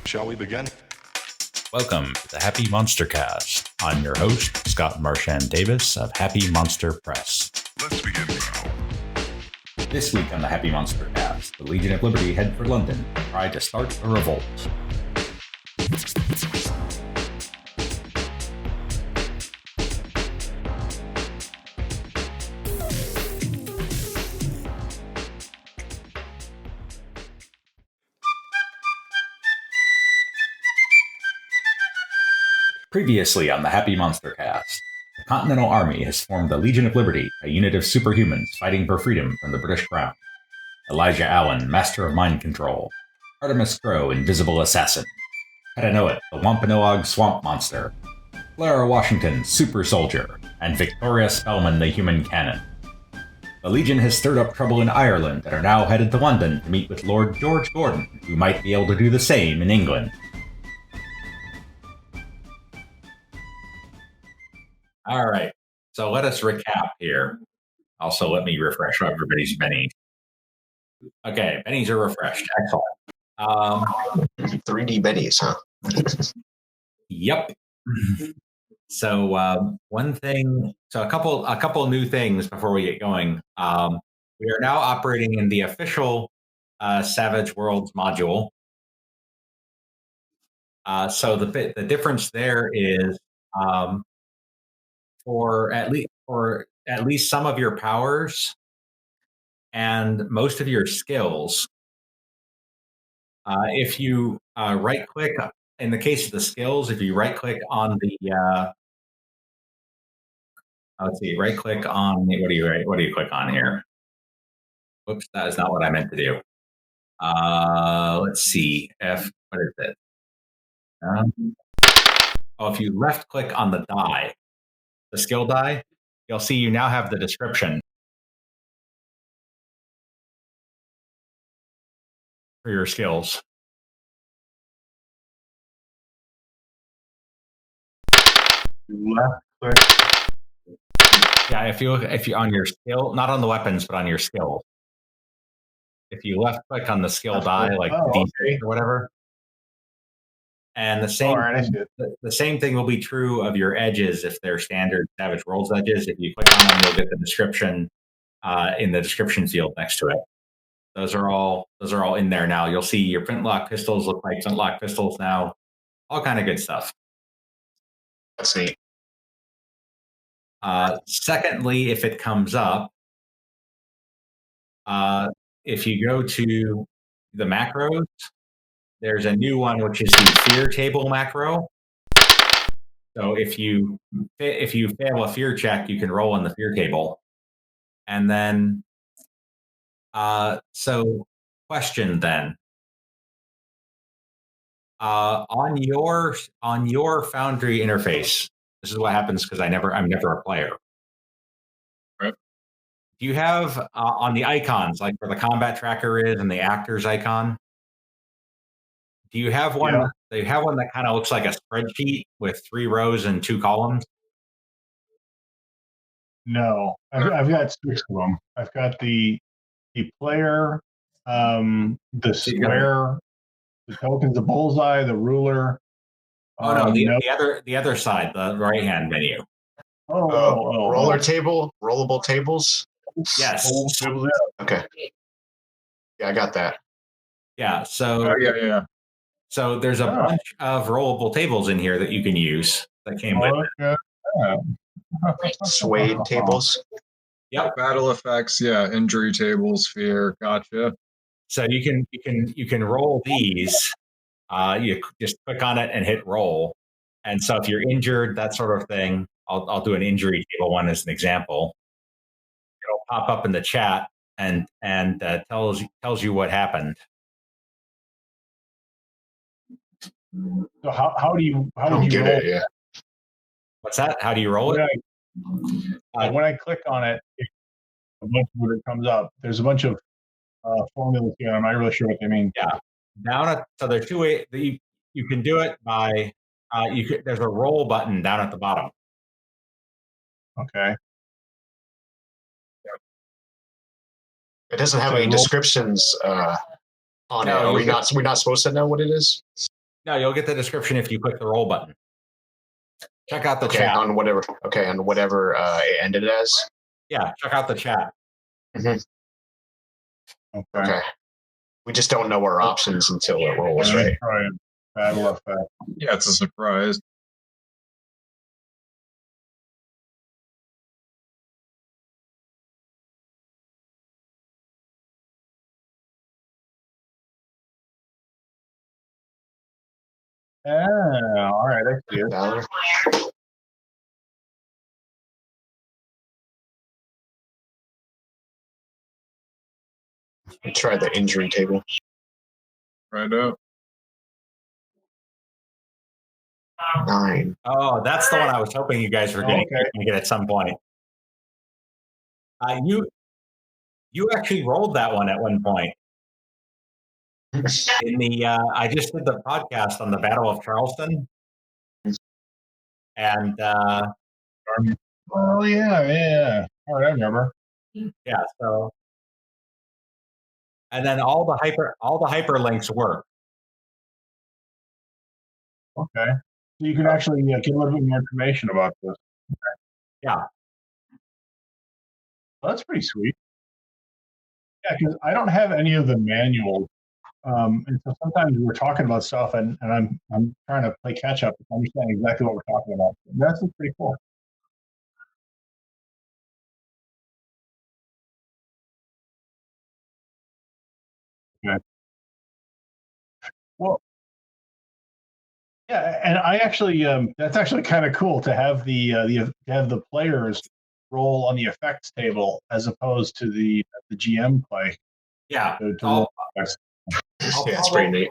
Shall we begin? Welcome to the Happy MonsterCast. I'm your host, Scott Marchand Davis of Happy Monster Press. Let's begin now. This week on the Happy MonsterCast, the Legion of Liberty head for London to try to start a revolt. Previously on the Happy MonsterCast, the Continental Army has formed the Legion of Liberty, a unit of superhumans fighting for freedom from the British Crown. Elijah Allen, Master of Mind Control. Artemis Crow, Invisible Assassin. Petanoat, the Wampanoag Swamp Monster. Clara Washington, Super Soldier. And Victoria Spellman, the Human Cannon. The Legion has stirred up trouble in Ireland and are now headed to London to meet with Lord George Gordon, who might be able to do the same in England. All right, so let us recap here. Also, let me refresh everybody's bennies. Okay, bennies are refreshed. Excellent. 3D bennies, huh? Yep. So a couple new things before we get going. We are now operating in the official Savage Worlds module. So the difference there is for at least some of your powers and most of your skills. If you right click, in the case of the skills, if you right click on the let's see, right click on what do you click on here? Whoops, that is not what I meant to do. Let's see, what is it? If you left click on the die, the skill die, you'll see you now have the description for your skills. Left click. Yeah, if you on your skill, not on the weapons, but on your skill. If you left click on the skill die, like D6 or whatever, and the same thing will be true of your edges if they're standard Savage Worlds edges. If you click on them, you'll get the description in the description field next to it. Those are all in there now. You'll see your flintlock pistols look like flintlock pistols now. All kind of good stuff. That's neat. Secondly, if it comes up, if you go to the macros, there's a new one, which is the fear table macro. So if you fail a fear check, you can roll in the fear table. And then, so question then, on your Foundry interface, this is what happens because I'm never a player. Right. Do you have on the icons, like where the combat tracker is and the actors icon? Do you have one? Yeah. Do you have one that kind of looks like a spreadsheet with 3 rows and 2 columns? No, I've got 6 of them. I've got the player, the square, the tokens, the bullseye, the ruler. Oh no, the other side, the right hand menu. Roller table, rollable tables. Yes. Okay. Yeah, I got that. Yeah. So. Yeah. So there's a bunch of rollable tables in here that you can use that came with it. Suede tables. Yep. Battle effects, yeah. Injury tables, fear, gotcha. So you can roll these. You just click on it and hit roll. And so if you're injured, that sort of thing, I'll do an injury table one as an example. It'll pop up in the chat and tells you what happened. So how do you roll it? Yeah. What's that? How do you roll it? When I click on it, a bunch of it comes up. There's a bunch of formulas here. I'm not really sure what they mean. Yeah. So there's 2 ways that you can do it by. There's a roll button down at the bottom. Okay. It doesn't have any descriptions on No, it. Are you'll we not? We're not supposed to know what it is. No, you'll get the description if you click the roll button. Check out the Okay, chat. on whatever. Okay, on whatever it ended as. Yeah, check out the chat. Mhm. Okay. Okay. We just don't know our options until it rolls, right? Right. Battle effect. Yeah, it's a surprise. Yeah. All right. I see it. Valor. Try the injury table. Right up. 9. Oh, that's the one I was hoping you guys were going Okay. to get at some point. You actually rolled that one at one point. In the I just did the podcast on the Battle of Charleston, and Oh yeah. All right, I remember. yeah, so and then all the hyperlinks work. Okay. So you can actually get a little bit more information about this. Yeah. Well, that's pretty sweet. Yeah, because I don't have any of the manuals. And so sometimes we're talking about stuff and I'm trying to play catch up to understand exactly what we're talking about. That's pretty cool. Okay. Well, yeah, and I actually that's actually kind of cool to have the players roll on the effects table as opposed to the GM play. Yeah. To roll effects. Yeah, it's pretty neat.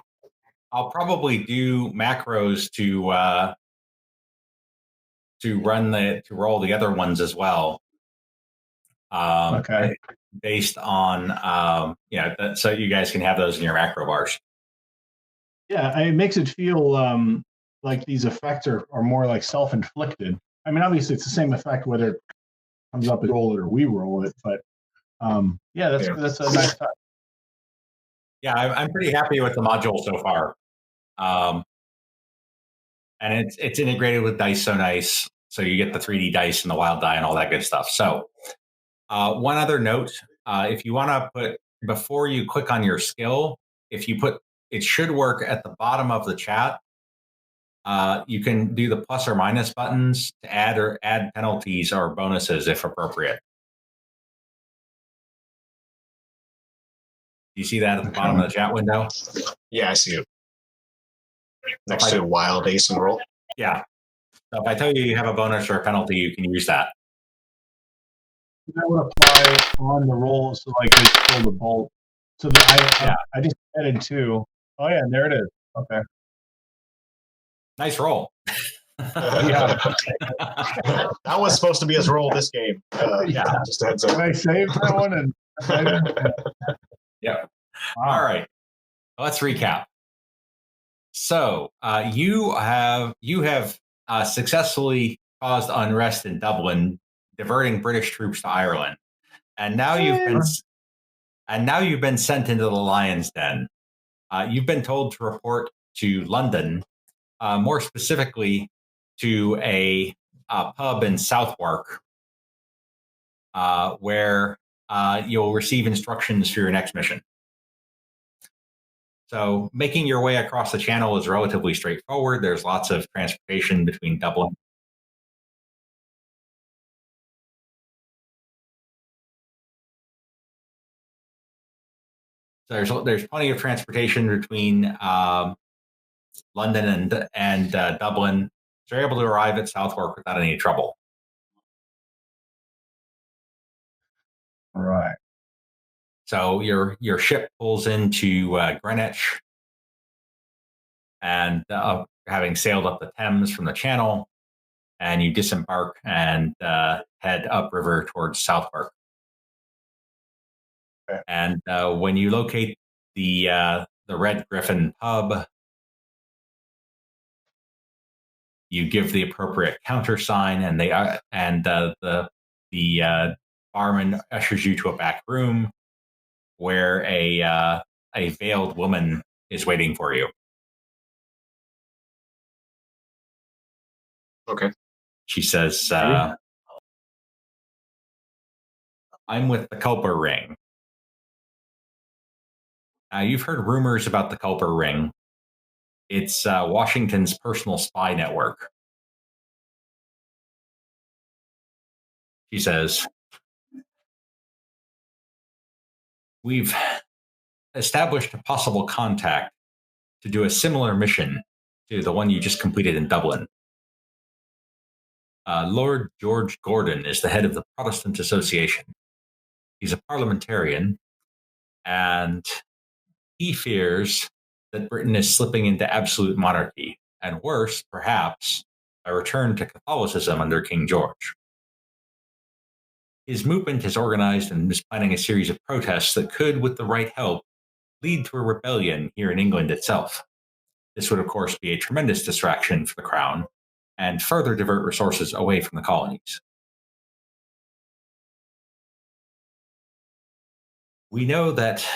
I'll probably do macros to roll the other ones as well. Okay. Based on so you guys can have those in your macro bars. Yeah, it makes it feel like these effects are more like self-inflicted. I mean, obviously it's the same effect whether it comes up as roll it or we roll it, but yeah, that's a nice touch. Yeah, I'm pretty happy with the module so far, and it's integrated with dice so nice. So you get the 3D dice and the wild die and all that good stuff. So one other note, if you want to put before you click on your skill, if you put it should work at the bottom of the chat. You can do the plus or minus buttons to add penalties or bonuses if appropriate. Do you see that at the bottom of the chat window? Yeah, I see it. Next to wild ace and roll. Yeah. So if I tell you have a bonus or a penalty, you can use that. That would apply on the roll, so like they pull the bolt. So I just added 2. Oh yeah, and there it is. Okay. Nice roll. Yeah. That was supposed to be his roll this game. Yeah, just a heads up. I saved that one and yeah. Wow. All right. Let's recap. So you have successfully caused unrest in Dublin, diverting British troops to Ireland, and now you've been sent into the lion's den. You've been told to report to London, more specifically to a pub in Southwark, where you'll receive instructions for your next mission. So making your way across the channel is relatively straightforward. There's lots of transportation between Dublin. So there's plenty of transportation between London and Dublin. So you're able to arrive at Southwark without any trouble. All right. So your ship pulls into Greenwich, and having sailed up the Thames from the Channel, and you disembark and head upriver towards Southwark. Okay. And when you locate the Red Griffin pub, you give the appropriate countersign, and the barman ushers you to a back room where a a veiled woman is waiting for you. Okay. She says, I'm with the Culper Ring. You've heard rumors about the Culper Ring. It's Washington's personal spy network. She says, we've established a possible contact to do a similar mission to the one you just completed in Dublin. Lord George Gordon is the head of the Protestant Association. He's a parliamentarian, and he fears that Britain is slipping into absolute monarchy, and worse, perhaps, a return to Catholicism under King George. His movement is organized and is planning a series of protests that could, with the right help, lead to a rebellion here in England itself. This would, of course, be a tremendous distraction for the Crown and further divert resources away from the colonies. We know that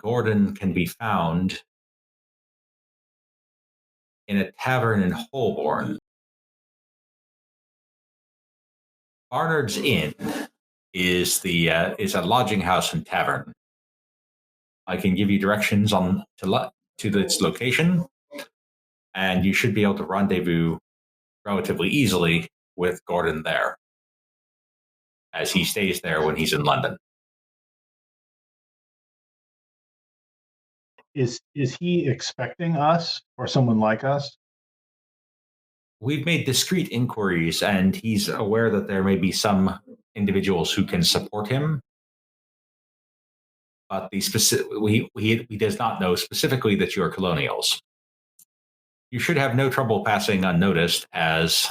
Gordon can be found in a tavern in Holborn. Barnard's Inn is a lodging house and tavern. I can give you directions to its location, and you should be able to rendezvous relatively easily with Gordon there, as he stays there when he's in London. Is he expecting us or someone like us? We've made discreet inquiries, and he's aware that there may be some individuals who can support him. But he does not know specifically that you are colonials. You should have no trouble passing unnoticed, as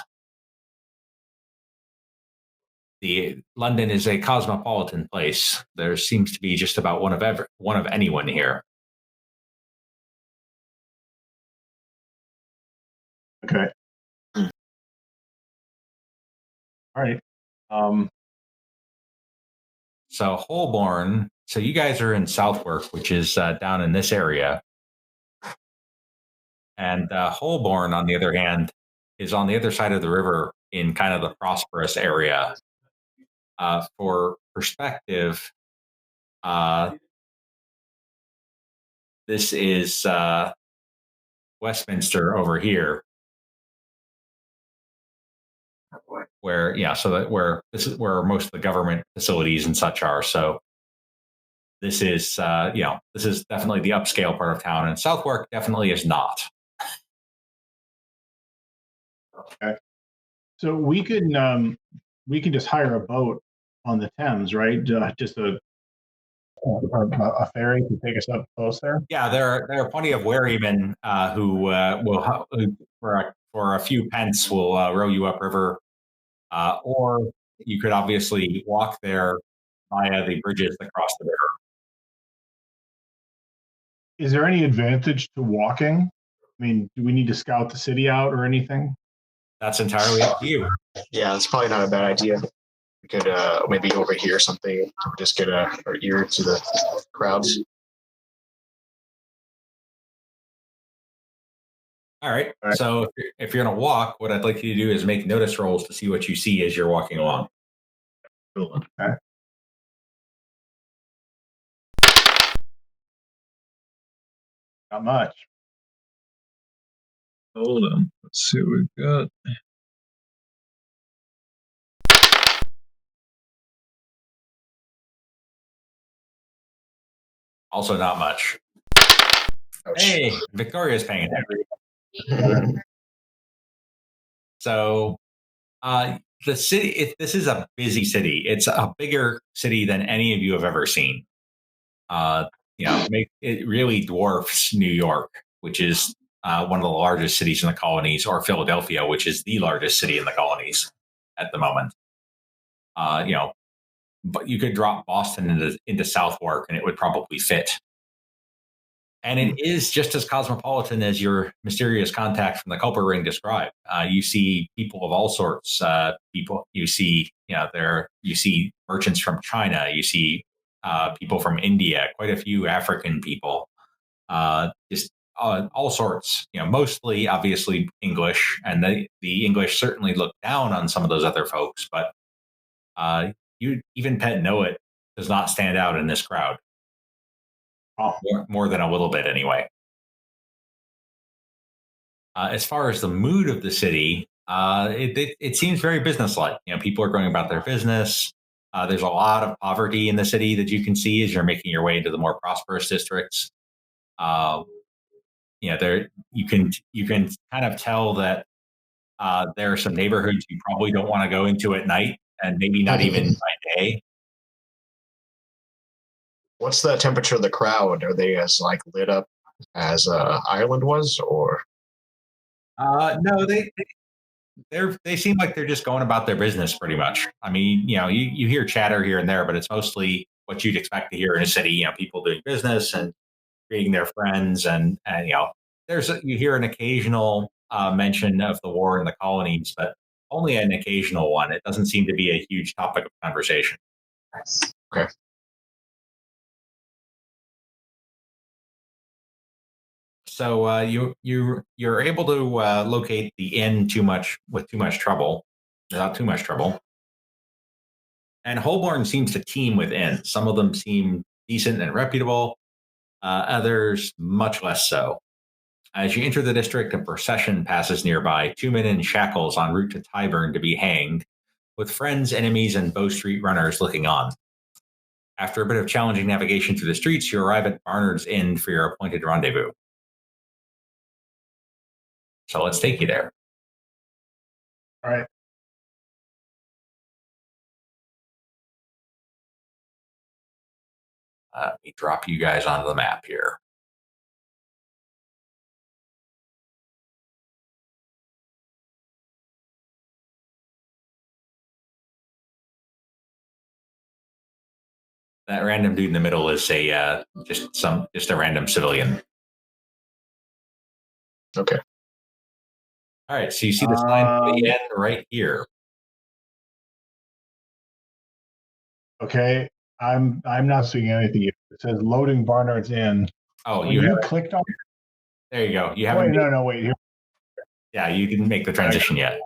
London is a cosmopolitan place. There seems to be just about one of anyone here. Okay. All right. So Holborn. So you guys are in Southwark, which is down in this area. And Holborn, on the other hand, is on the other side of the river in kind of the prosperous area. For perspective, this is Westminster over here, where this is where most of the government facilities and such are. So this is this is definitely the upscale part of town, and Southwark definitely is not. Okay. So we can just hire a boat on the Thames, right? Just a ferry to take us up close there. Yeah, there are plenty of wherrymen who for a few pence will row you upriver, or you could obviously walk there via the bridges that cross the river. Is there any advantage to walking? I mean, do we need to scout the city out or anything? That's entirely up to you. Yeah, that's probably not a bad idea. We could maybe overhear something, just get our ear to the crowds. All right. So if you're going to walk, what I'd like you to do is make notice rolls to see what you see as you're walking along. Okay. Not much. Hold on. Let's see what we've got. Also not much. Ouch. Hey, Victoria's paying attention. So the city, this is a busy city. It's a bigger city than any of you have ever seen. It really dwarfs New York, which is one of the largest cities in the colonies, or Philadelphia, which is the largest city in the colonies at the moment. But you could drop Boston into Southwark and it would probably fit. And it is just as cosmopolitan as your mysterious contact from the Culper Ring described. You see people of all sorts. You see merchants from China. You see people from India, quite a few African people, just all sorts. Mostly obviously English, and the English certainly look down on some of those other folks, but even Pet Know It does not stand out in this crowd. Oh. More than a little bit, anyway. As far as the mood of the city, it seems very businesslike. People are going about their business. There's a lot of poverty in the city that you can see as you're making your way into the more prosperous districts. There you can kind of tell that there are some neighborhoods you probably don't want to go into at night, and maybe not even by day. What's the temperature of the crowd? Are they as lit up as Ireland was, or? No, they seem like they're just going about their business pretty much. I mean, you hear chatter here and there, but it's mostly what you'd expect to hear in a city. People doing business and greeting their friends, and you hear an occasional mention of the war in the colonies, but only an occasional one. It doesn't seem to be a huge topic of conversation. Okay. So you're able to locate the inn without too much trouble, and Holborn seems to teem with inns. Some of them seem decent and reputable, others much less so. As you enter the district, a procession passes nearby, 2 men in shackles en route to Tyburn to be hanged, with friends, enemies, and Bow Street runners looking on. After a bit of challenging navigation through the streets, you arrive at Barnard's Inn for your appointed rendezvous. So let's take you there. All right. Let me drop you guys onto the map here. That random dude in the middle is just a random civilian. Okay. All right. So you see the sign for the inn right here. Okay. I'm not seeing anything. It says loading Barnard's Inn. Oh, you clicked on it? There you go. You haven't. Wait. Here. Yeah, you didn't make the transition yet.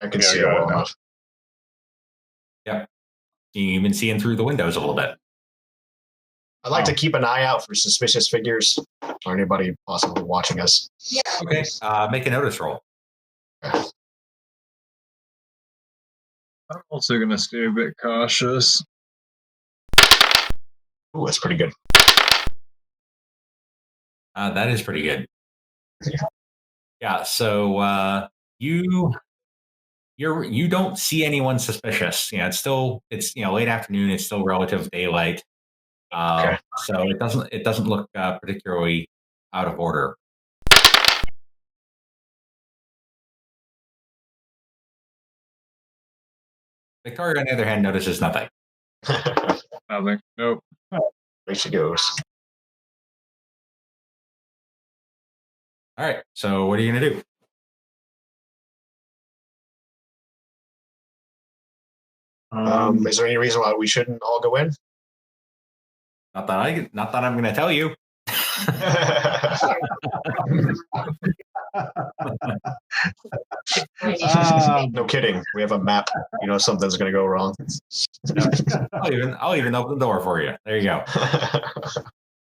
I can see it well enough. Yep. You've been seeing through the windows a little bit. I'd like to keep an eye out for suspicious figures or anybody possibly watching us. Okay. Make a notice roll. Okay. I'm also going to stay a bit cautious. Ooh, that's pretty good. That is pretty good. Yeah. So you don't see anyone suspicious. It's late afternoon. It's still relative daylight. Okay. So it doesn't look particularly out of order. Victoria, on the other hand, notices nothing. Nothing. Nope. There she goes. All right. So what are you gonna do? Is there any reason why we shouldn't all go in? Not that I'm gonna tell you. No kidding. We have a map. Something's going to go wrong. I'll even open the door for you. There you go.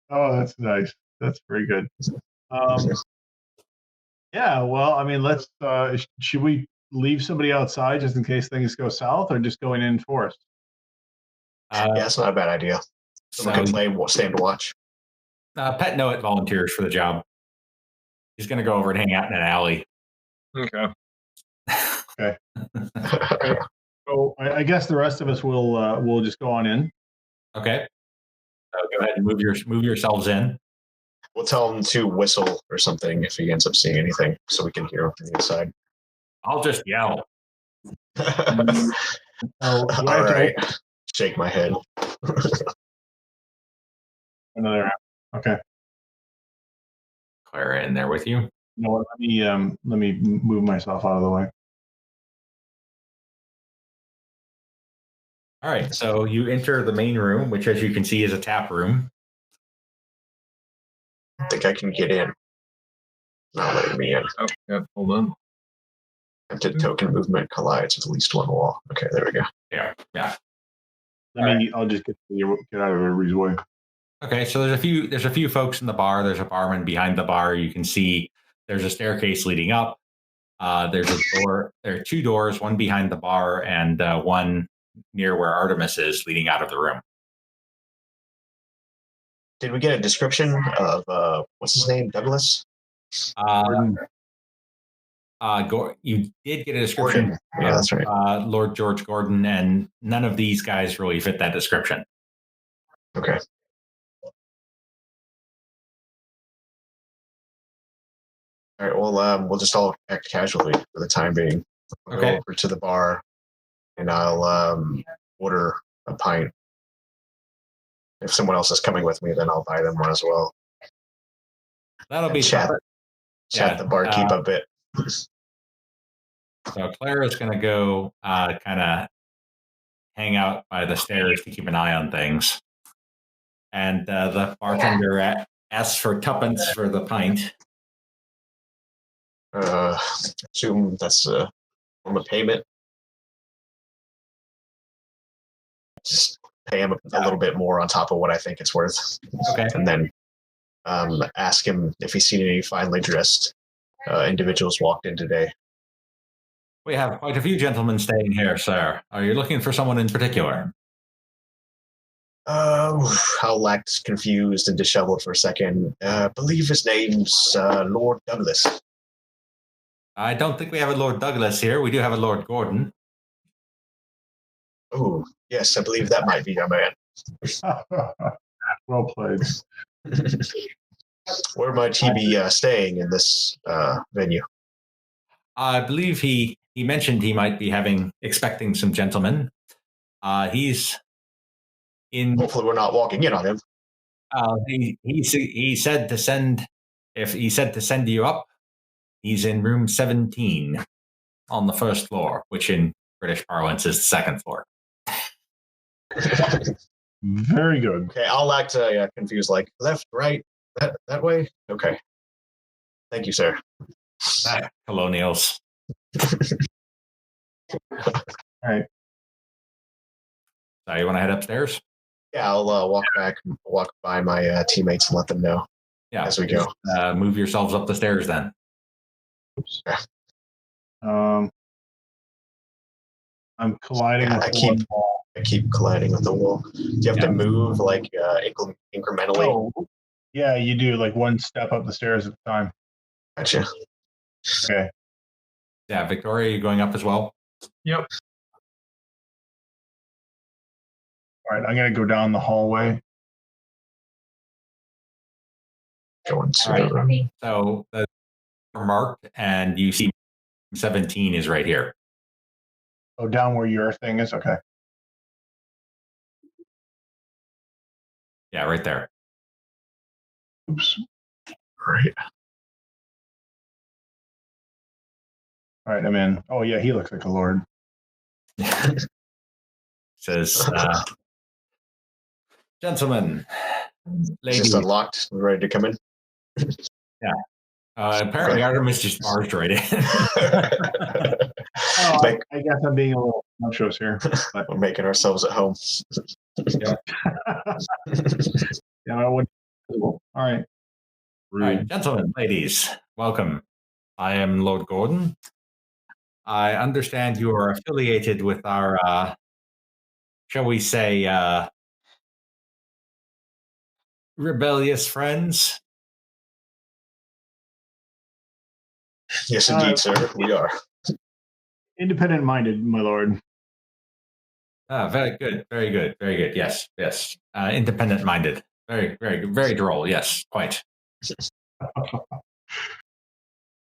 Oh, that's nice. That's very good. Yeah. Well, I mean, let's. Should we leave somebody outside just in case things go south, or just going in force? Yeah, that's not a bad idea. Someone can stand watch. Pet Know It volunteers for the job. He's going to go over and hang out in an alley. Okay. Okay. So I guess the rest of us will just go on in. Okay. So go ahead and move yourselves in. We'll tell him to whistle or something if he ends up seeing anything, so we can hear him from the inside. I'll just yell. All right. Shake my head. Another round. Okay. Clara in there with you. You know what? Let me move myself out of the way. All right, so you enter the main room, which, as you can see, is a tap room. I think I can get in. Not letting me in. Oh, yeah, hold on. Attempted token movement collides with at least one wall. Okay, there we go. Yeah. I'll just get out of everybody's way. Okay, so there's a few folks in the bar. There's a barman behind the bar. You can see there's a staircase leading up. There's a door. There are two doors, one behind the bar and one near where Artemis is, leading out of the room. Did we get a description of what's his name? Douglas? You did get a description. Gordon. Yeah, that's right. Lord George Gordon, and none of these guys really fit that description. Okay. All right. Well, we'll just all act casually for the time being. We'll go over to the bar, and I'll order a pint. If someone else is coming with me, then I'll buy them one as well. That'll be chat the barkeep a bit. So Claire is going to go kind of hang out by the stairs to keep an eye on things. And the bartender asks for tuppence for the pint. Assume that's a form of payment. Just pay him a little bit more on top of what I think it's worth. Okay. And then ask him if he's seen any finely dressed individuals walked in today. We have quite a few gentlemen staying here, sir. Are you looking for someone in particular? I'll act confused and disheveled for a second. Believe his name's Lord Douglas. I don't think we have a Lord Douglas here. We do have a Lord Gordon. Oh, yes, I believe that might be our man. Well played. Where might he be staying in this venue? I believe he mentioned he might be expecting some gentlemen. He's in. Hopefully, we're not walking in on him. He said to send. If he said to send you up, he's in room 17 on the first floor, which in British parlance is the second floor. Very good. Okay, I'll act confused, like left, right, that way. Okay. Thank you, sir. Colonials. All right. So you want to head upstairs? Yeah, I'll walk by my teammates and let them know as we go. Move yourselves up the stairs then. Oops. I'm colliding with one wall. I keep colliding with the wall. Do you have to move like incrementally? Oh, yeah, you do, like one step up the stairs at a time. Gotcha. Okay. Yeah, Victoria, you going up as well? Yep. All right, I'm going to go down the hallway. Going to All the room. So the marked, and you see 17 is right here. Oh, down where your thing is? Okay. Yeah, right there. Oops. Right. All right, I'm in. Oh, yeah, he looks like a lord. Says, gentlemen, ladies. Just unlocked. We're ready to come in. Yeah. Apparently, Artemis just barged right in. I guess I'm being a little scrumptious here. But. We're making ourselves at home. Yeah. Yeah, I would. All right. All right, gentlemen, ladies, welcome. I am Lord Gordon. I understand you are affiliated with our, shall we say, rebellious friends. Yes, indeed, sir. We are. Independent-minded, my lord. Very good, very good, very good. Yes, yes. Independent-minded. Very, very, very droll. Yes, quite.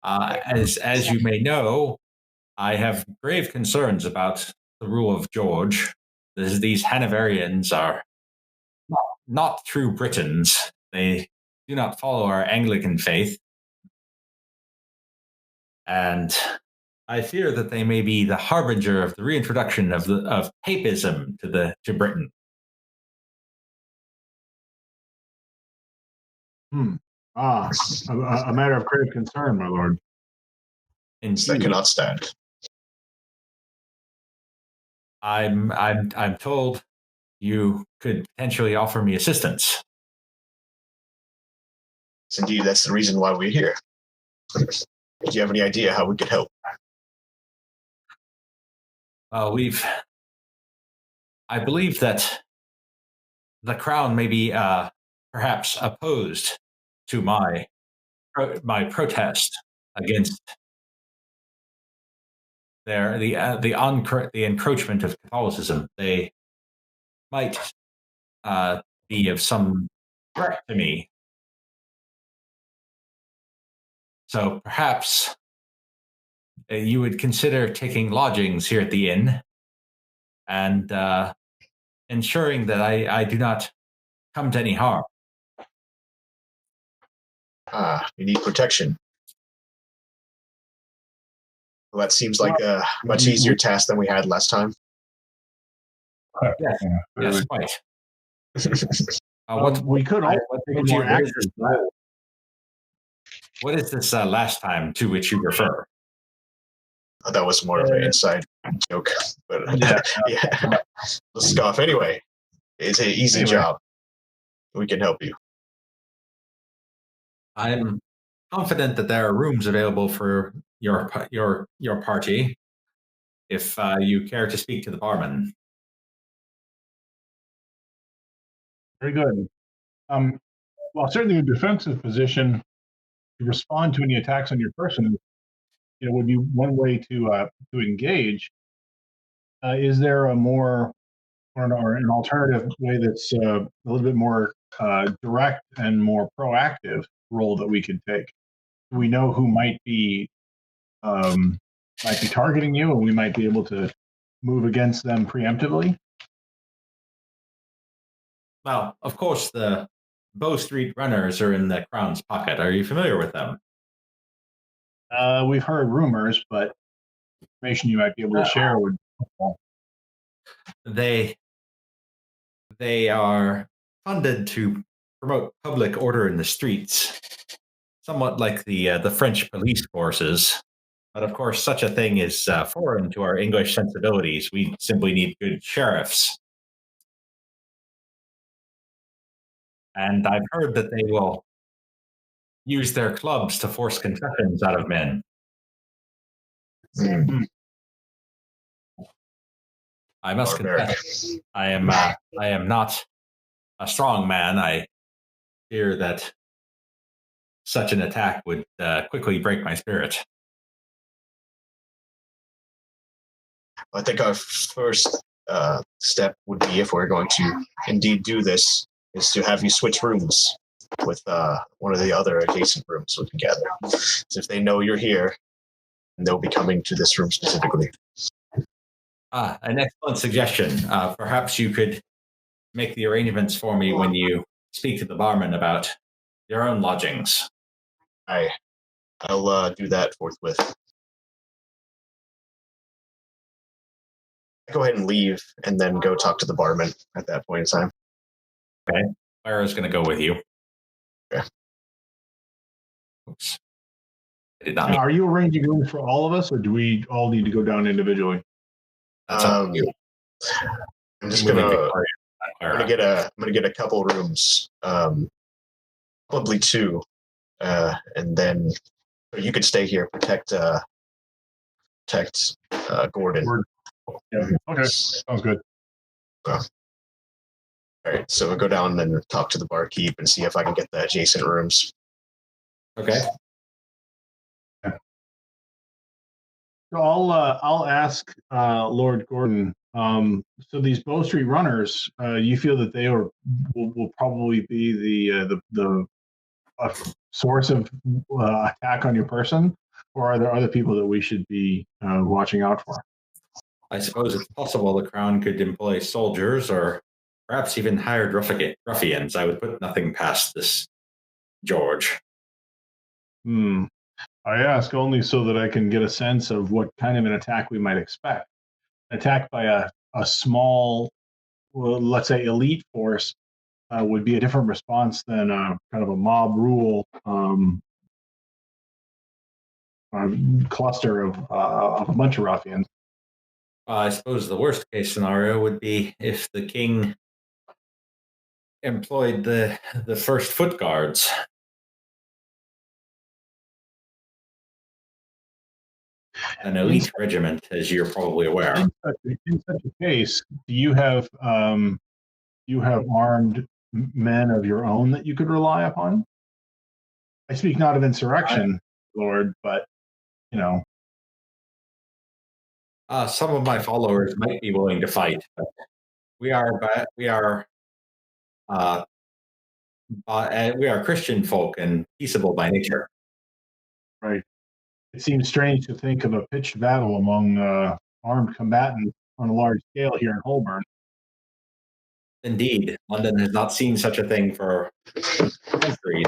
As you may know, I have grave concerns about the rule of George. These Hanoverians are not true Britons. They do not follow our Anglican faith. And I fear that they may be the harbinger of the reintroduction of papism to Britain. A matter of grave concern, my lord. That Indeed. cannot stand. I'm told you could potentially offer me assistance. Yes, indeed, that's the reason why we're here. Do you have any idea how we could help? I believe that the crown may be perhaps opposed to my protest against the encroachment of Catholicism. They might be of some threat to me. So perhaps you would consider taking lodgings here at the inn and ensuring that I do not come to any harm. You need protection. Well, that seems like a much easier task than we had last time. Yes, quite. We could also take more active. What is this last time to which you refer? That was more of an inside joke, but yeah. Let's scoff anyway. It's an easy job. We can help you. I'm confident that there are rooms available for your party if you care to speak to the barman. Very good. Well, certainly a defensive position to respond to any attacks on your person, would be one way to engage. Is there a more or an alternative way that's a little bit more direct and more proactive role that we could take? We know who might be targeting you, and we might be able to move against them preemptively. Well, of course, the Bow Street Runners are in the Crown's pocket. Are you familiar with them? We've heard rumors, but information you might be able to share would. They are funded to promote public order in the streets, somewhat like the French police forces. But of course, such a thing is foreign to our English sensibilities. We simply need good sheriffs. And I've heard that they will use their clubs to force confessions out of men. I must confess, I am not a strong man. I fear that such an attack would quickly break my spirit. I think our first step would be, if we're going to indeed do this, is to have you switch rooms with one of the other adjacent rooms we can gather. So if they know you're here, they'll be coming to this room specifically. An excellent suggestion. Perhaps you could make the arrangements for me when you speak to the barman about your own lodgings. I'll do that forthwith. Go ahead and leave, and then go talk to the barman at that point in time. Okay. Clara's going to go with you. Okay. Oops. I did not mean. Are you arranging rooms for all of us, or do we all need to go down individually? That's up to you. I'm just gonna get a couple rooms, probably two, and then you could stay here, protect Gordon. Yeah. Okay, sounds good. All right, so we'll go down and talk to the barkeep and see if I can get the adjacent rooms. Okay. So I'll ask Lord Gordon. So these Bow Street Runners, you feel that they will probably be the source of attack on your person, or are there other people that we should be watching out for? I suppose it's possible the Crown could employ soldiers or perhaps even hired ruffians. I would put nothing past this George. I ask only so that I can get a sense of what kind of an attack we might expect. An attack by a small, well, let's say, elite force would be a different response than kind of a mob rule cluster of a bunch of ruffians. I suppose the worst case scenario would be if the king employed the first foot guards. An elite regiment, as you're probably aware. In such a case, do you have armed men of your own that you could rely upon? I speak not of insurrection, Lord, but some of my followers might be willing to fight, but we are Christian folk and peaceable by nature. Right. It seems strange to think of a pitched battle among armed combatants on a large scale here in Holborn. Indeed, London has not seen such a thing for centuries.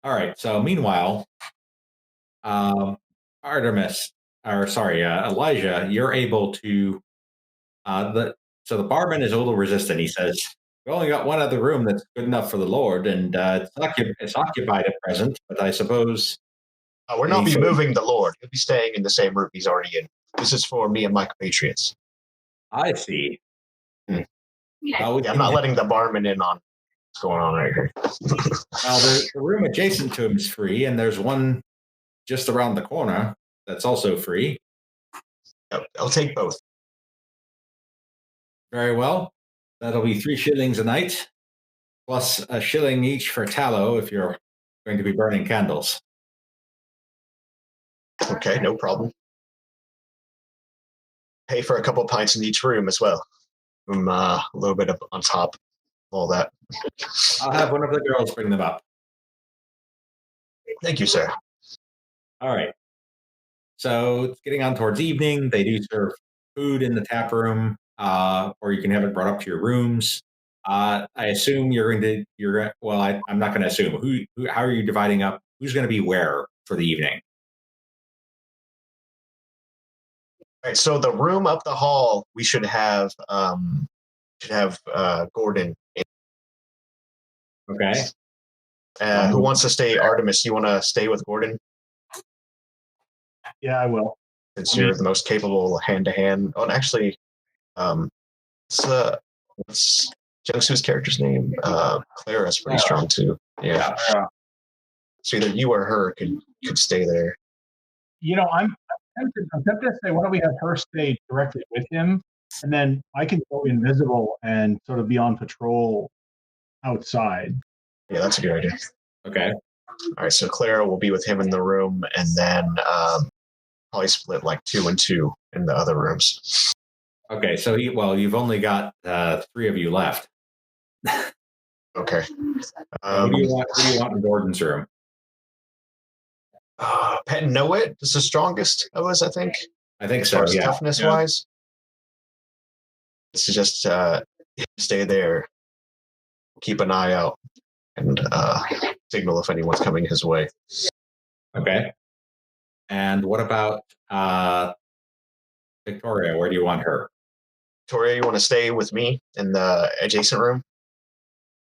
All right. So meanwhile, Elijah, you're able to. So the barman is a little resistant. He says, "We only got one other room that's good enough for the Lord, and it's occupied at present. But I suppose we're not be moving the Lord. He'll be staying in the same room he's already in. This is for me and my compatriots." I see. I'm not letting the barman in on what's going on right here. Now, the room adjacent to him is free, and there's one just around the corner that's also free. I'll take both. Very well. That'll be 3 shillings a night, plus a shilling each for tallow if you're going to be burning candles. Okay, no problem. Pay for a couple pints in each room as well. A little bit up on top of all that. I'll have one of the girls bring them up. Thank you, sir. All right. So it's getting on towards evening. They do serve food in the tap room, or you can have it brought up to your rooms. I assume I'm not going to assume. How are you dividing up? Who's going to be where for the evening? All right, so the room up the hall, we should have Gordon in. Okay. Who wants to stay? Artemis, you want to stay with Gordon? Yeah, I will. Since you're the most capable hand-to-hand. Oh, and actually, what's Jung Soo's character's name? Clara's pretty strong too. Yeah. So either you or her could stay there. I'm tempted to say, why don't we have her stay directly with him, and then I can go invisible and sort of be on patrol outside. Yeah, that's a good idea. Okay. All right, so Clara will be with him in the room, and then probably split like 2 and 2 in the other rooms. Okay, so you've only got 3 of you left. Okay. Who do you want in Gordon's room? Penn Knowit is the strongest of us, I think. I think as so. far as Yeah. toughness wise. This is just stay there, keep an eye out, and signal if anyone's coming his way. Okay. And what about Victoria? Where do you want her? Victoria, you want to stay with me in the adjacent room?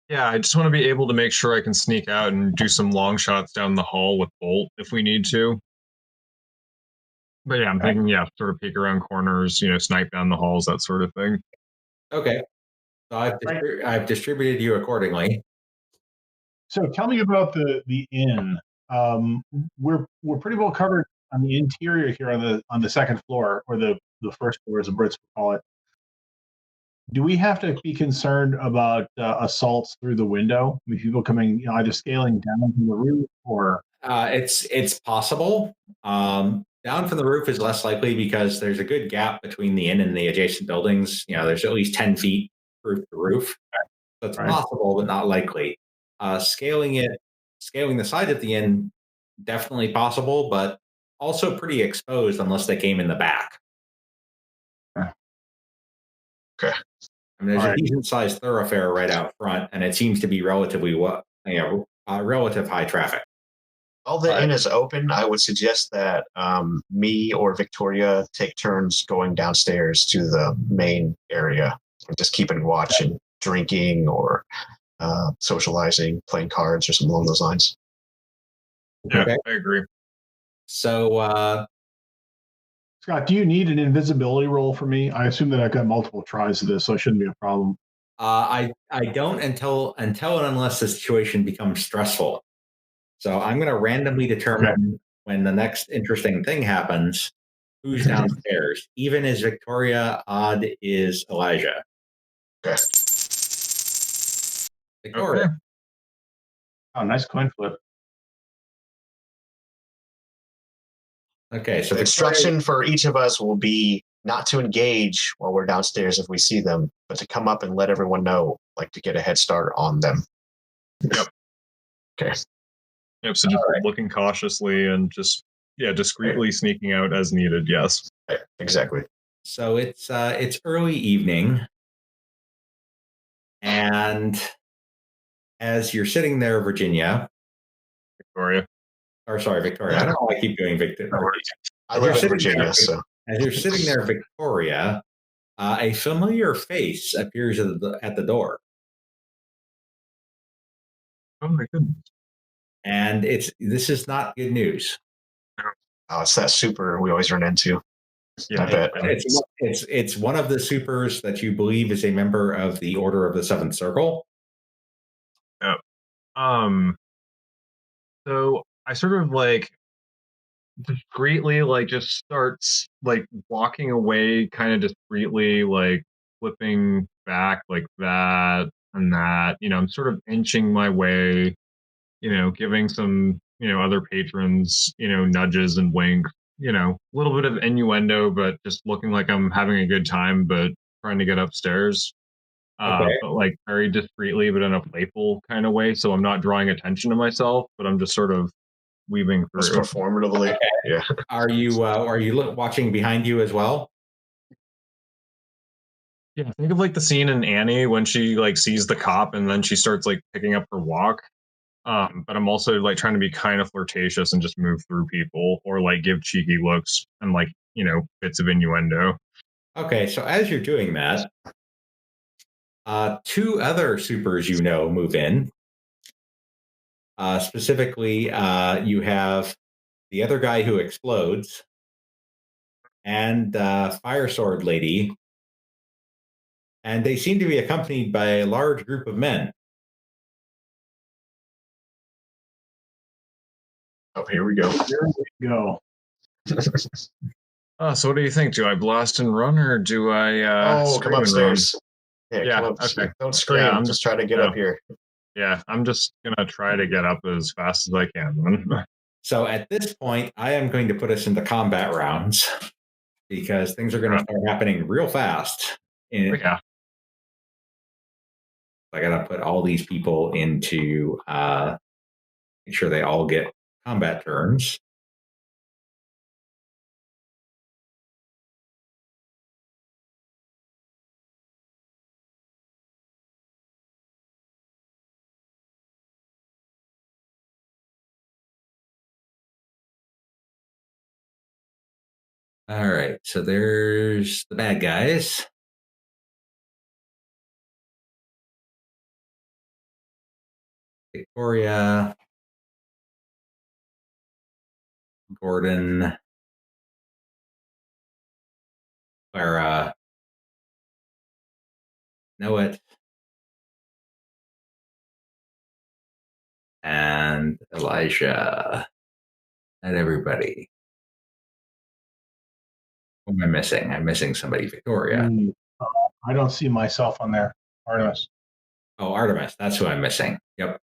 Yeah, I just want to be able to make sure I can sneak out and do some long shots down the hall with Bolt if we need to. But yeah, I'm thinking, sort of peek around corners, snipe down the halls, that sort of thing. Okay. So I've distributed you accordingly. So tell me about the inn. We're pretty well covered on the interior here on the second floor, or the first floor, as the Brits would call it. Do we have to be concerned about assaults through the window? I mean, people coming, either scaling down from the roof or? It's possible. Down from the roof is less likely because there's a good gap between the inn and the adjacent buildings. There's at least 10 feet roof to roof. So it's possible, but not likely. Scaling the side of the inn, definitely possible, but also pretty exposed unless they came in the back. Okay. I mean, there's All a right. decent-sized thoroughfare right out front, and it seems to be relatively relative high traffic. While the inn is open, I would suggest that me or Victoria take turns going downstairs to the main area and just keeping watch and drinking or socializing, playing cards or something along those lines. Yeah, Okay. I agree. So, Scott, do you need an invisibility roll for me? I assume that I've got multiple tries of this, so it shouldn't be a problem. I don't until and unless the situation becomes stressful. So I'm going to randomly determine when the next interesting thing happens who's downstairs. Even is Victoria, odd is Elijah. Okay. Victoria. Okay. Oh, nice coin flip. Okay, so The instruction for each of us will be not to engage while we're downstairs if we see them, but to come up and let everyone know, like to get a head start on them. Yep. Okay. Yep. So just looking cautiously and just discreetly sneaking out as needed. Yes. Right. Exactly. So it's early evening, and as you're sitting there, Victoria. Victoria. I don't know why I keep doing Victoria. I live in Virginia, so as you're sitting there, Victoria, a familiar face appears at the door. Oh my goodness. And this is not good news. Oh, it's that super we always run into. Yeah, I bet. It's one of the supers that you believe is a member of the Order of the Seventh Circle. Yep. So I sort of discreetly just starts walking away kind of discreetly, flipping back like that and that. I'm sort of inching my way, giving some, other patrons, nudges and winks, a little bit of innuendo, but just looking like I'm having a good time, but trying to get upstairs. Okay. But very discreetly, but in a playful kind of way. So I'm not drawing attention to myself, but I'm just sort of weaving Most through. performatively. Okay. Yeah. Are you watching behind you as well? Yeah, think of the scene in Annie when she sees the cop and then she starts picking up her walk. But I'm also trying to be kind of flirtatious and just move through people or give cheeky looks and bits of innuendo. Okay, so as you're doing that, two other supers move in. Specifically, you have the other guy who explodes and Fire Sword Lady, and they seem to be accompanied by a large group of men. Oh, here we go. Here we go. So what do you think? Do I blast and run or do I come scream and run? upstairs. Yeah, come up. okay. Don't scream. Yeah, just try to get up here. Yeah, I'm just gonna try to get up as fast as I can. So at this point, I am going to put us into combat rounds because things are going to start happening real fast. Yeah. I got to put all these people into make sure they all get combat turns. All right, so there's the bad guys. Victoria, Gordon, Clara, Noah, and Elijah, and everybody. Who am I missing? I'm missing somebody. Victoria. I don't see myself on there. Artemis. Oh, Artemis. That's who I'm missing. Yep.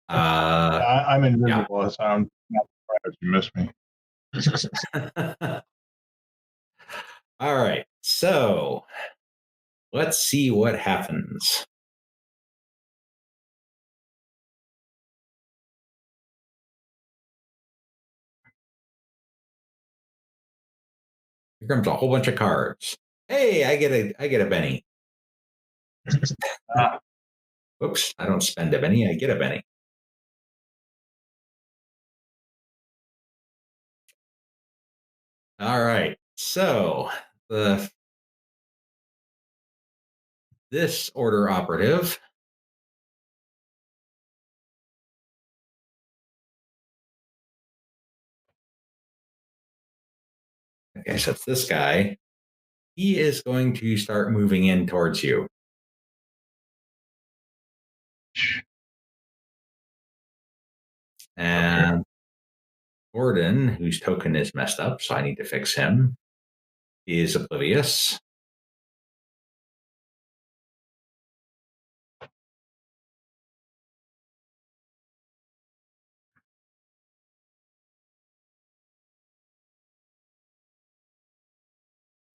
I'm invisible, so I'm not surprised you missed me. All right. So let's see what happens. Here comes a whole bunch of cards. Hey, I get a Benny. Whoops, I don't spend a penny, I get a penny. All right, so this order operative okay, so it's this guy. He is going to start moving in towards you. And Gordon, whose token is messed up, so I need to fix him, is oblivious.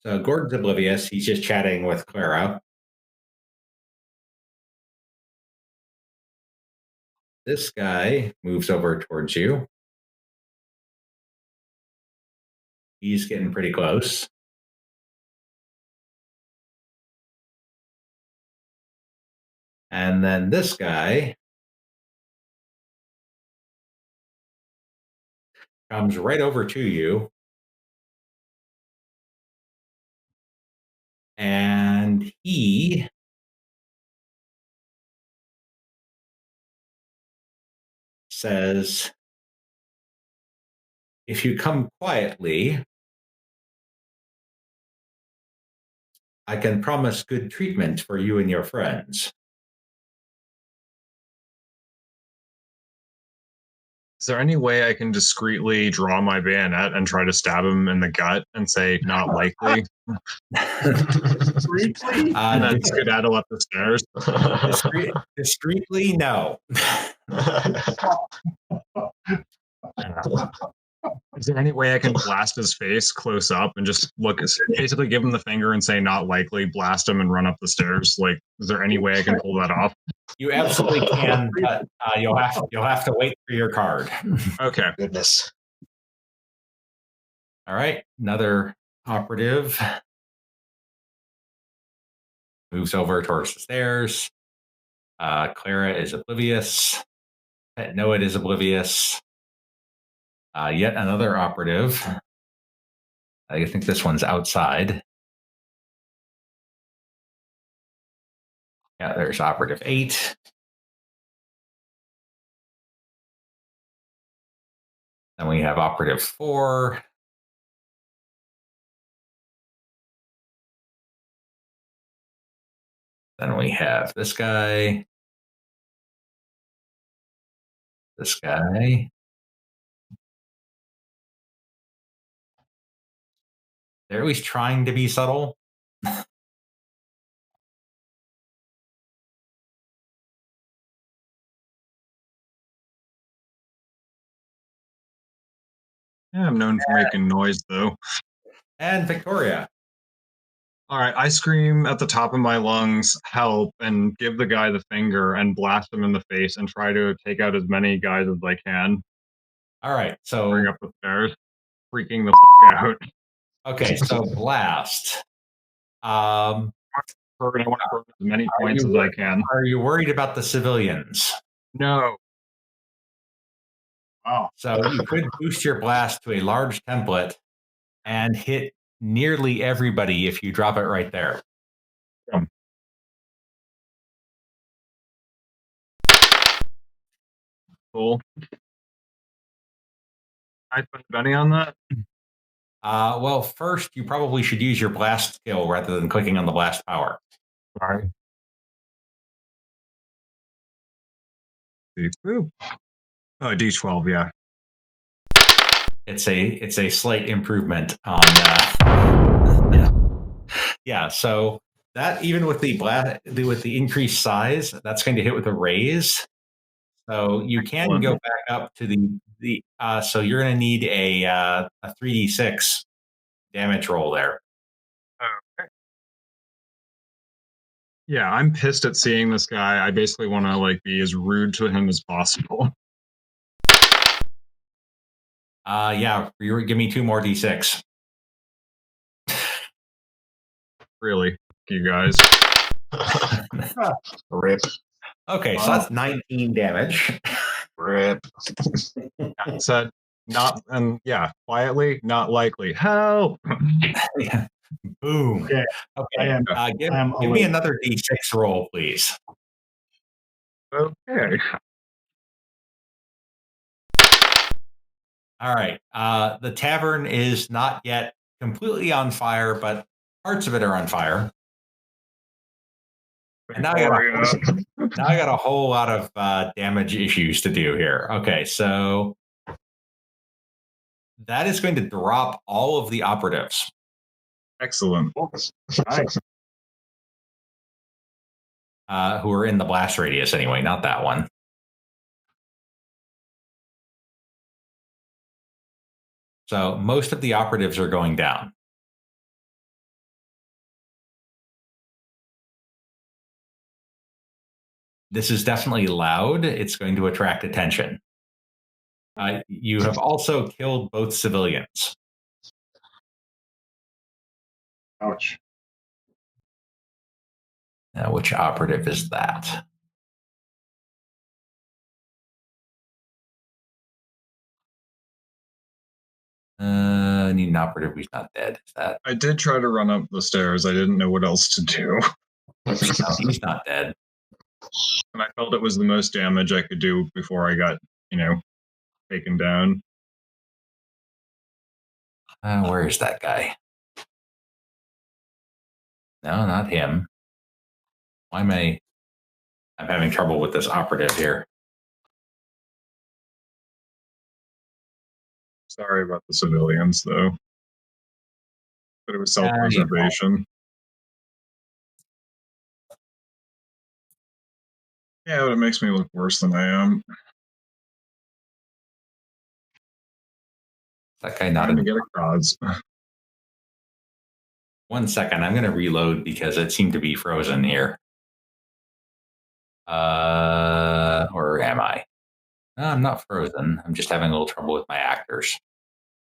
So Gordon's oblivious. He's just chatting with Clara. This guy moves over towards you. He's getting pretty close. And then this guy comes right over to you. And he says, if you come quietly, I can promise good treatment for you and your friends. Is there any way I can discreetly draw my bayonet and try to stab him in the gut and say, not likely? Briefly? And then skedaddle up the stairs? Discreetly, no. Is there any way I can blast his face close up and just basically give him the finger and say, not likely, blast him and run up the stairs? Like, is there any way I can pull that off? You absolutely can, but you'll have to wait for your card. Okay. Goodness. All right, another operative moves over towards the stairs. Clara is oblivious. Pet Noah is oblivious. Yet another operative. I think this one's outside. Yeah, there's operative 8. Then we have operative 4. Then we have this guy. This guy. They're always trying to be subtle. Yeah, I'm known for making noise, though. And Victoria. All right, I scream at the top of my lungs, help, and give the guy the finger and blast him in the face and try to take out as many guys as I can. All right, so bring up the stairs, freaking the out. Okay, so blast. I want to burn as many points as I can. Are you worried about the civilians? No. Wow. So you could boost your blast to a large template and hit nearly everybody if you drop it right there. Cool. I spent a penny on that? Well, first, you probably should use your blast skill rather than clicking on the blast power. Sorry. Oh, D12, yeah. It's a slight improvement on yeah, so that even with the increased size, that's going to hit with a raise. So you can go back up to the so you're going to need a 3d6 damage roll there. Okay. Yeah, I'm pissed at seeing this guy. I basically want to be as rude to him as possible. Yeah, give me 2 more d6. Really, you guys. Rip. Okay, so that's 19 damage. Rip. Said not, and quietly, not likely. Help! Yeah. Boom. Okay. Okay. Give me awake. another D6 roll, please. Okay. All right. The tavern is not yet completely on fire, but parts of it are on fire. And now I got a whole lot of damage issues to do here. Okay, so that is going to drop all of the operatives. Excellent. Nice. Who are in the blast radius anyway, not that one. So most of the operatives are going down. This is definitely loud. It's going to attract attention. You have also killed both civilians. Ouch. Now, which operative is that? Need an operative who's not dead. Is that? I did try to run up the stairs. I didn't know what else to do. No, he's not dead. And I felt it was the most damage I could do before I got, taken down. Where is that guy? No, not him. Why am I'm having trouble with this operative here. Sorry about the civilians, though. But it was self-preservation. Yeah, but it makes me look worse than I am. That guy not Trying to get across. 1 second. I'm going to reload because it seemed to be frozen here. Or am I? No, I'm not frozen. I'm just having a little trouble with my actors.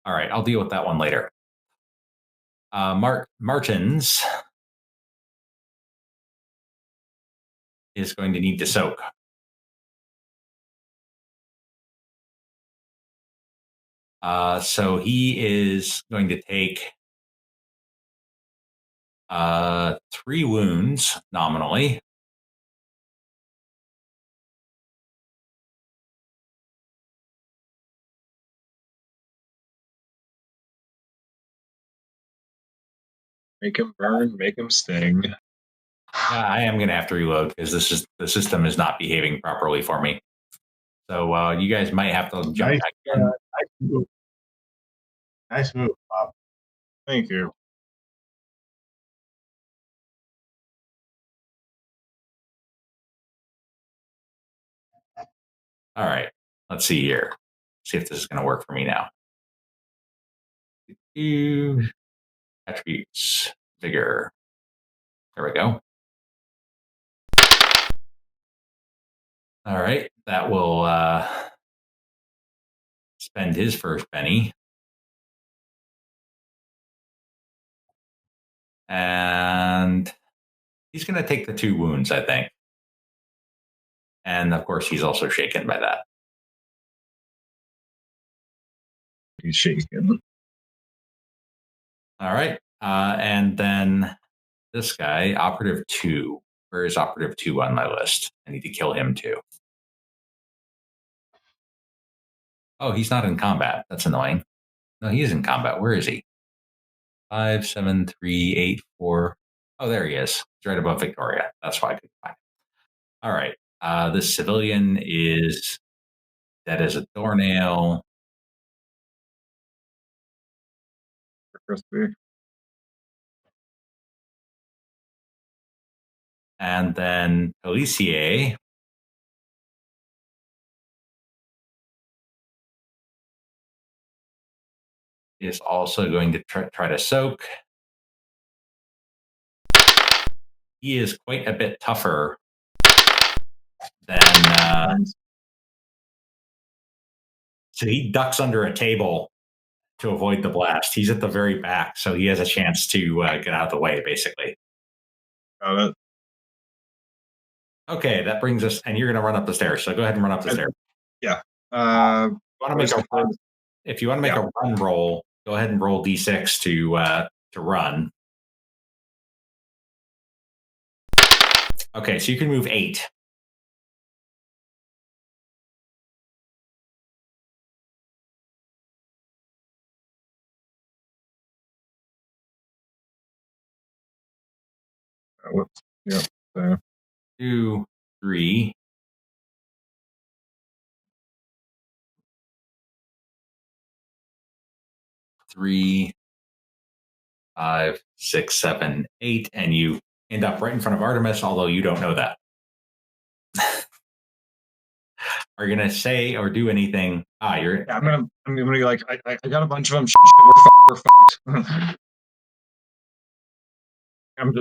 All right, I'll deal with that one later. Martins is going to need to soak. So he is going to take 3 wounds nominally. Make him burn, make him sting. Yeah, I am going to have to reload because the system is not behaving properly for me. So you guys might have to jump back in. Nice move, Bob. Thank you. All right, let's see here. See if this is going to work for me now. Attributes, vigor. There we go. All right, that will spend his first penny. And he's going to take the 2 wounds, I think. And of course, he's also shaken by that. He's shaken. All right. And then this guy, Operative 2. Where is Operative 2 on my list? I need to kill him too. Oh, he's not in combat. That's annoying. No, he is in combat. Where is he? 5, 7, 3, 8, 4. Oh, there he is. He's right above Victoria. That's why I couldn't find him. All right. This civilian is dead as a doornail. Crispy. And then Policier is also going to try to soak. He is quite a bit tougher than... so he ducks under a table to avoid the blast. He's at the very back, so he has a chance to get out of the way, basically. Got it. Okay, that brings us, and you're going to run up the stairs. So go ahead and run up the stairs. Yeah. Want to make a run, if you want to make a run roll, go ahead and roll d6 to run. Okay, so you can move 8. Whoops. Yep. 2, 3. 3, 5, 6, 7, 8, and you end up right in front of Artemis, although you don't know that. Are you gonna say or do anything? I'm gonna be like, I got a bunch of them. We're fucked. I'm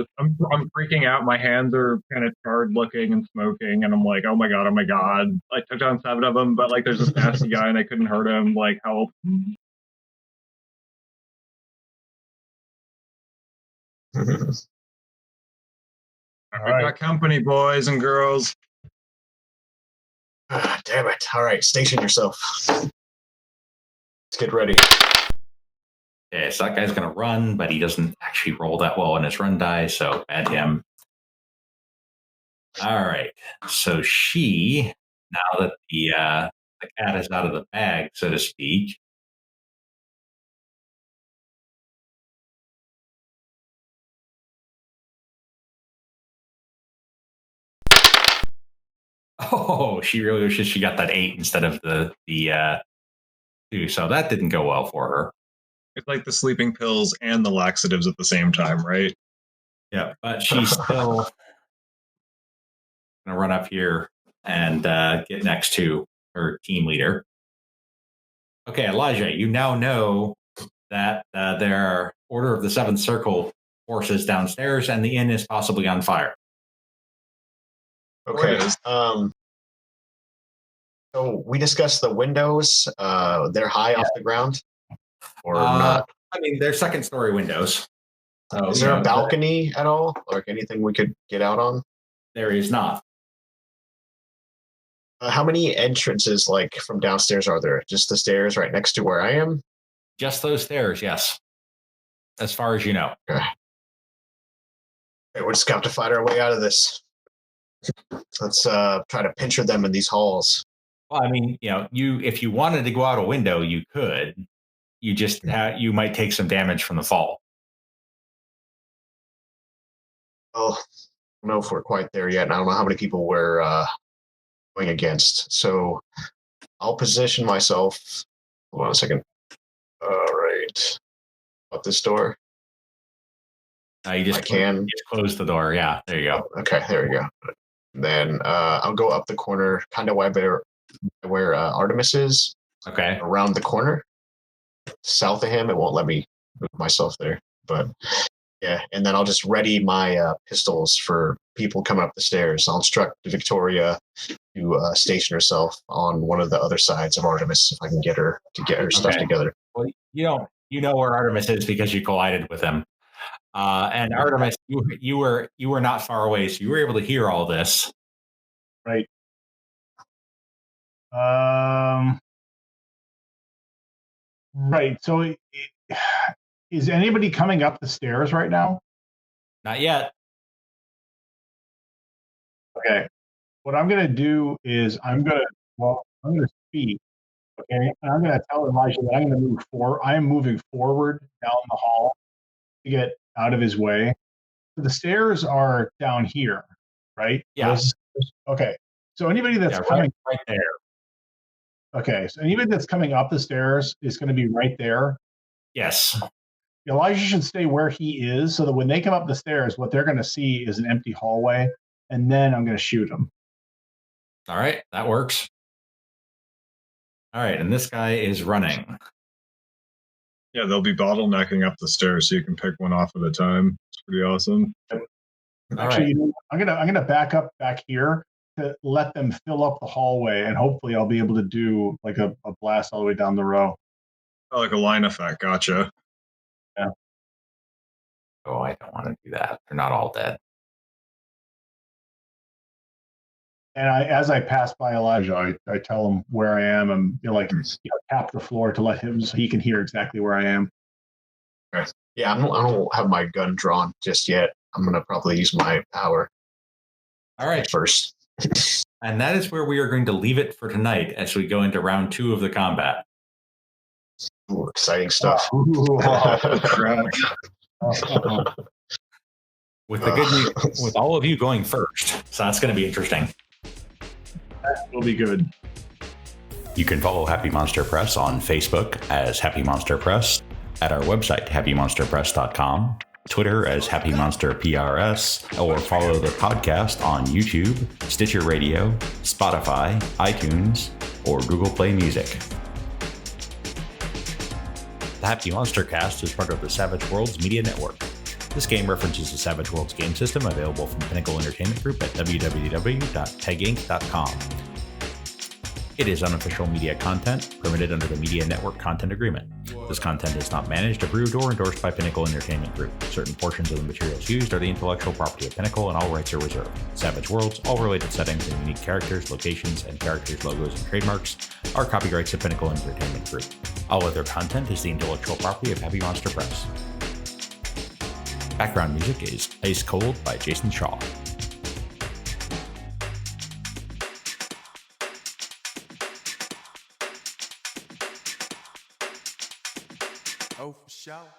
freaking out. My hands are kind of charred looking and smoking, and I'm like, oh my god. I took down 7 of them, but like, there's this nasty guy, and I couldn't hurt him. Like, help. I got company, boys and girls. Damn it. All right, station yourself. Let's get ready. Okay, so that guy's going to run, but he doesn't actually roll that well on his run die, so bad him. All right, so she, now that the cat is out of the bag, so to speak, she really wishes she got that 8 instead of the 2. So that didn't go well for her. It's like the sleeping pills and the laxatives at the same time, right? Yeah, but she's still going to run up here and get next to her team leader. Okay, Elijah, you now know that there are Order of the Seventh Circle forces downstairs and the inn is possibly on fire. Okay. So we discussed the windows. They're high off the ground, or not? I mean, they're second-story windows. So, is there a balcony at all, or anything we could get out on? There is not. How many entrances, like from downstairs, are there? Just the stairs right next to where I am? Just those stairs, yes. As far as you know. Okay. We're just got to fight our way out of this. Let's try to pincher them in these halls. Well, I mean, if you wanted to go out a window, you could. You just you might take some damage from the fall. Well, I don't know if we're quite there yet, and I don't know how many people we're going against. So I'll position myself. Hold on a second. All right. Out this door. You just close the door. Yeah, there you go. Okay, there you go. Then I'll go up the corner, kind of where Artemis is. Okay. Around the corner, south of him. It won't let me move myself there, but yeah. And then I'll just ready my pistols for people coming up the stairs. I'll instruct Victoria to station herself on one of the other sides of Artemis if I can get her stuff together. Well, you know where Artemis is because you collided with him. And Artemis, you were not far away, so you were able to hear all this. Right. Right. So, is anybody coming up the stairs right now? Not yet. Okay. What I'm going to do is I'm going to speak. Okay. And I'm going to tell Elijah that I'm going to move forward. I am moving forward down the hall to get out of his way. The stairs are down here, right? Yeah. Okay. So anybody that's coming right there. Okay. So anybody that's coming up the stairs is going to be right there. Yes. Elijah should stay where he is so that when they come up the stairs, what they're going to see is an empty hallway, and then I'm going to shoot them. All right. That works. All right. And this guy is running. Yeah, they'll be bottlenecking up the stairs, so you can pick one off at a time. It's pretty awesome. Actually, I'm gonna back up back here to let them fill up the hallway, and hopefully, I'll be able to do like a blast all the way down the row. Oh, like a line effect. Gotcha. Yeah. Oh, I don't want to do that. They're not all dead. And as I pass by Elijah, I tell him where I am and tap the floor to let him so he can hear exactly where I am. Okay. Yeah, I don't have my gun drawn just yet. I'm gonna probably use my power. All right. First. And that is where we are going to leave it for tonight as we go into round 2 of the combat. Ooh, exciting stuff. With the good news, with all of you going first, so that's going to be interesting. That will be good. You can follow Happy Monster Press on Facebook as Happy Monster Press, at our website, happymonsterpress.com, Twitter as Happy Monster PRS, or follow the podcast on YouTube, Stitcher Radio, Spotify, iTunes, or Google Play Music. The Happy Monster Cast is part of the Savage Worlds Media Network. This game references the Savage Worlds game system available from Pinnacle Entertainment Group at www.peginc.com. It is unofficial media content permitted under the Media Network Content Agreement. This content is not managed, approved, or endorsed by Pinnacle Entertainment Group. Certain portions of the materials used are the intellectual property of Pinnacle and all rights are reserved. Savage Worlds, all related settings and unique characters, locations, and characters' logos and trademarks are copyrights of Pinnacle Entertainment Group. All other content is the intellectual property of Happy Monster Press. Background music is Ice Cold by Jason Shaw. Oh, for sure.